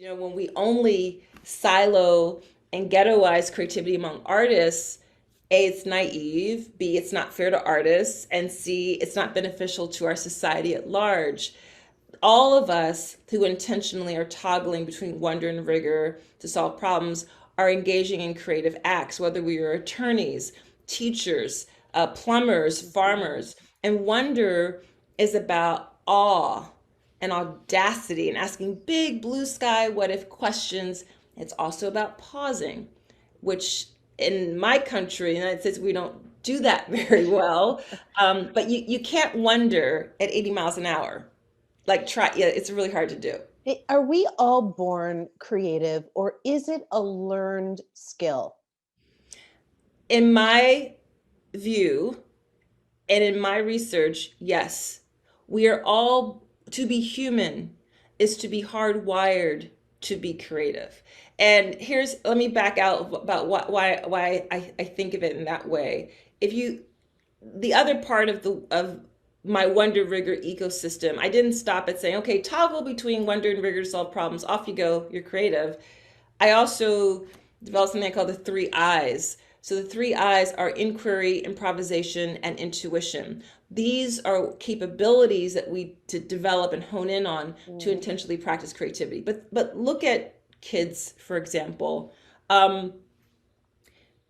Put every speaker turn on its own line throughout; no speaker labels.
When we only silo and ghettoize creativity among artists, A, it's naive, B, it's not fair to artists, and C, it's not beneficial to our society at large. All of us who intentionally are toggling between wonder and rigor to solve problems are engaging in creative acts, whether we are attorneys, teachers, plumbers, farmers. And wonder is about awe and audacity and asking big blue sky what if questions. It's also about pausing, which in my country, United States, we don't do that very well. But you can't wonder at 80 miles an hour. Like try, yeah, it's really hard to do.
Are we all born creative, or is it a learned skill?
In my view and in my research, yes, we are all, to be human is to be hardwired to be creative. And let me back out about why I think of it in that way. If you, the other part of my wonder rigor ecosystem, I didn't stop at saying, okay, toggle between wonder and rigor to solve problems. Off you go, you're creative. I also developed something I call the three I's. So the three I's are inquiry, improvisation, and intuition. These are capabilities that we to develop and hone in on to intentionally practice creativity. But look at kids, for example.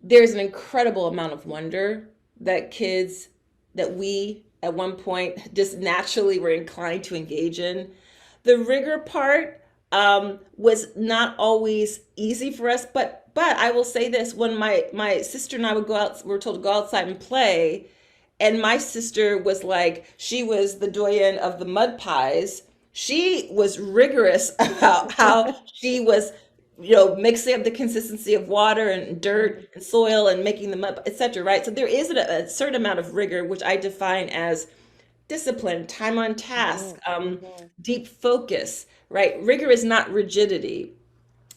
There's an incredible amount of wonder that kids that we at one point just naturally were inclined to engage in. The rigor part was not always easy for us, but I will say this: when my sister and I would go out, we were told to go outside and play, and my sister was like, she was the doyen of the mud pies. She was rigorous about how she was, mixing up the consistency of water and dirt and soil and making them up, etc. Right? So there is a certain amount of rigor, which I define as discipline, time on task, deep focus, right? Rigor is not rigidity.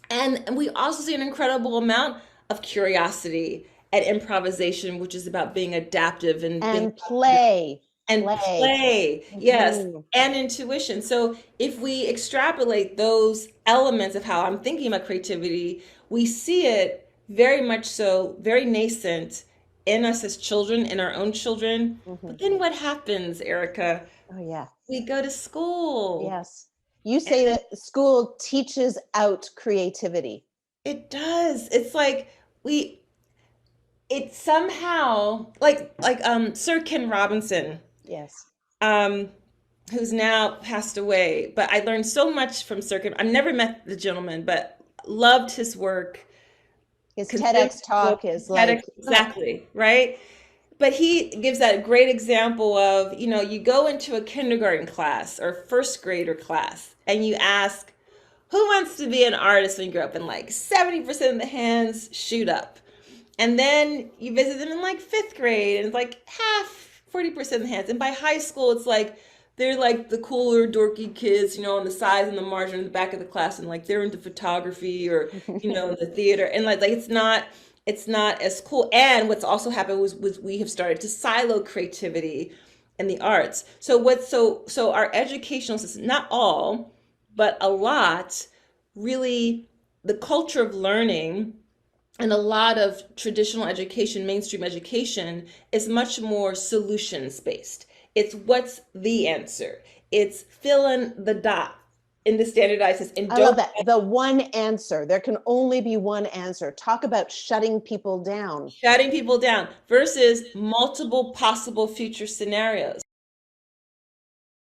And we also see an incredible amount of curiosity and improvisation, which is about being adaptive and being
And play.
and play, yes,
Mhm.
and intuition. So if we extrapolate those elements of how I'm thinking about creativity, we see it very much so, very nascent in us as children, in our own children. But then what happens, Erica?
Oh, yeah.
We go to school.
Yes. You say that school teaches out creativity.
It does. It's like we it somehow like Sir Ken Robinson,
Yes.
um, who's now passed away. But I learned so much from Sir Ken. I've never met the gentleman, but loved his work.
His
Consumed
TEDx
his book.
talk is
TEDx,
like,
exactly, right? But he gives that great example of, you go into a kindergarten class or first grader class and you ask, who wants to be an artist when you grow up? And like 70% of the hands shoot up. And then you visit them in like fifth grade and it's like half, 40% of the hands. And by high school, it's like they're like the cooler, dorky kids, on the sides and the margin in the back of the class, and like they're into photography or, in the theater. And like it's not as cool. And what's also happened was we have started to silo creativity in the arts. So our educational system, not all, but a lot, really the culture of learning and a lot of traditional education, mainstream education, is much more solutions based. It's what's the answer. It's fill in the dot in the standardized test and
I love
don't
that. The one answer. There can only be one answer. Talk about shutting people down.
shutting people down versus multiple possible future scenarios.